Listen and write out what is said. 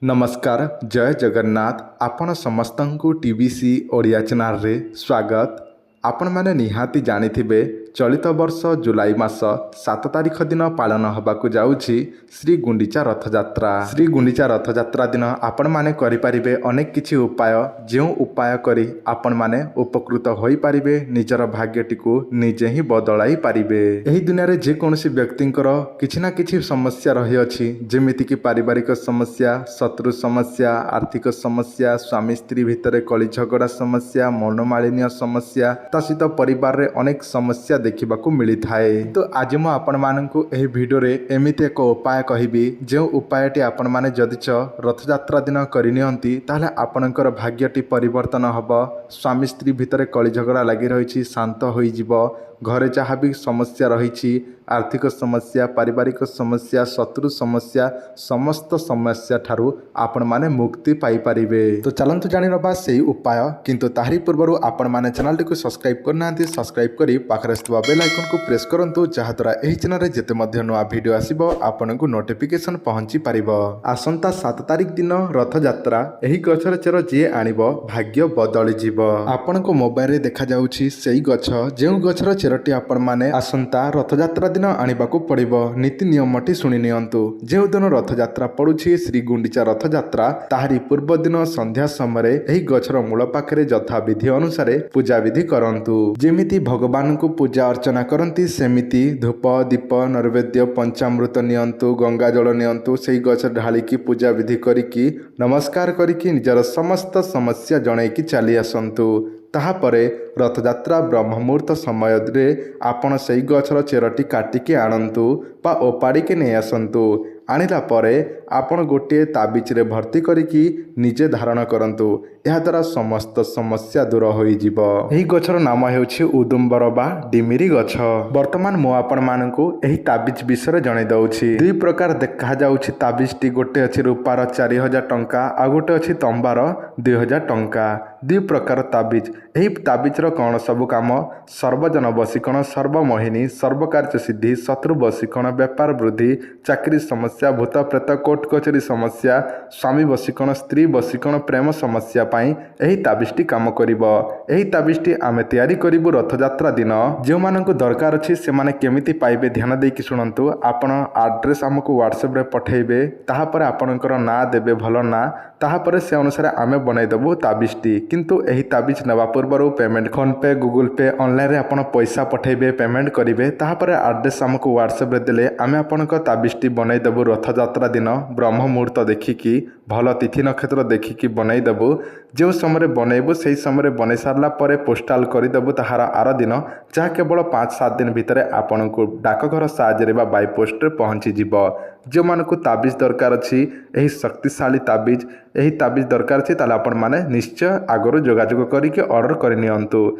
नमस्कार जय जगन्नाथ आपण समस्तंकु टीवीसी ओडिया चैनल रे स्वागत। आपण माने निहाती जानिथिबे चलित वर्ष जुलाई मास 7 तारिख दिन पालन होबाकु जाउछि श्री गुंडीचा रथयात्रा। श्री गुंडीचा रथयात्रा दिन आपण माने करि परिबे अनेक किछि उपाय जो उपाय करी आपण माने उपकृत होई परिबे निजर भाग्यटिकु निजे ही बदलाई परिबे। एही दुनिया रे जे कोनोसी व्यक्तिंकर किछि ना किछि समस्या रही अछि जेमिति कि पारिवारिक समस्या, शत्रु समस्या, आर्थिक समस्या, स्वामी स्त्री भितरे कली झगड़ा समस्या, मनोमालिन्य समस्या ता सहित परिवार रे अनेक समस्या देखिबाकू मिली थाए। तो आज मु आपण माननकु एही वीडियो रे एमिति एक उपाय कहिबी जो उपायटी आपण माने जदिच रथयात्रा दिन करिनियंती ताहले आपणकर भाग्यटी परिवर्तन हबो। स्वामी स्त्री भितरे कली झगड़ा लागि रहिछि शांत होई जिवो। घरे जहाँ भी समस्या रही आर्थिक समस्या, पारिवारिक समस्या, शत्रु समस्या समस्त समस्या ठारू आपण माने मुक्ति पाई परिबे। तो चलंतु जानि नबा सेही उपाय, किंतु ताहारी पूर्वरु आपण माने चैनल टी को सब्सक्राइब करनांती सब्सक्राइब करी पाखरे स्थित बेल आइकन को प्रेस करंतु जहा द्वारा एही चैनल रे जेते मध्ये नवा वीडियो आसीबो आपनकु नोटिफिकेशन पहुंची परिबो। आसंता 7 तारिख दिन रथ यात्रा एही गछर चेर जे आनिबो भाग्य बदली जिवो। आपनको मोबाइल रे देखा जाउछि सेही गछ जेउ गछर चेरटी आपण माने आसंता रथयात्रा दिन आनिबाकू पड़िबो। नीति नियमटी सुनि नियंतु। जेउ दिन रथयात्रा पड़ुछि श्री गुंडीचा रथयात्रा ताहारी पूर्व दिन संध्या समय एही गछर मूल पाखरे यथा विधि अनुसार पूजा विधि करंतु। जेमिति भगवान को पूजा अर्चना करंती सेमिति धूप दीप नैवेद्य पंचामृत नियंतु, गंगा जल नियंतु, सेही गछ ढालिकी पूजा विधि करिकी नमस्कार करिकी निजर समस्त समस्या जणैकी चली आसंतु। ताहापरे रथयात्रा ब्रह्म मुहूर्त समय रे आपण सेही गछर चेरटी काटिकी आणंतु बा ओपाड़िकी नहीं आसंतु। आनिला परे आपण गोटे ताबिज रे भर्ती करिकी निजे धारण करंतु। एहा द्वारा समस्त समस्या दूर होई जिवो। एही गछर नाम हेउछि उदुम्बर बा डिमिरी गछ। वर्तमान मो आपण मानकु एही ताबिज विषय जणाई दउछि। दुई प्रकार देखा जाउछि ताबिजटी। गोटे अछि रूपार 4000 टंका आ गोटे अछि तंबार 2000 टंका। दुई प्रकार ताबिज। एही ताबिजर कौन सबु काम सर्वजन वशीकरण, सर्वमोहिनी, सर्वकार्य सिद्धि, शत्रु वशीकरण, व्यापार वृद्धि, चाकरी समस्या, भूत प्रेत कोर्ट कचेरी समस्या, स्वामी वशीकरण, स्त्री वशीकरण, प्रेम समस्या पाई एही ताबिजटी काम करिवो। एही ताबिजटी आमे तयारी करिवु रथयात्रा दिन। जो मानकु दरकार अछि से माने केमिति पाइबे ध्यान देकी सुनंतु। आपण एड्रेस हमकु व्हाट्सएप रे पठेइबे, ताहा पर आपणकर ना देबे भलो ना, ताहा पर से अनुसार आमे बनाई देबु ताबिजटी। किंतु एही ताबिज नवा पूर्वरु पेमेंट फोन पे, गूगल पे, ऑनलाइन रे आपण पैसा पठेइबे, पेमेंट करिवे, ताहा पर एड्रेस हमकु व्हाट्सएप रे देले आमे आपणकर ताबिजटी बनाई देबु रथयात्रा दिन ब्रह्म मुहूर्त देखिकी भल तिथि नक्षत्र देखिकी बनाई देबु। जो समय बनैबु से समय बनै सारला परे पोस्टाल करदेबु ताहार आर दिन, जहाँ केवल 5-7 दिन भितर आपण को डाकघर साहाय्य बा बाय पोस्ट रे पहुँची जिवो। जो मानकु ताबिज दरकार अछि एही शक्तिशाली ताबिज, एही ताबिज दरकार अछि ताले आपण माने निश्चय आगरु जोगाजोग करिके ऑर्डर करि नियंतु।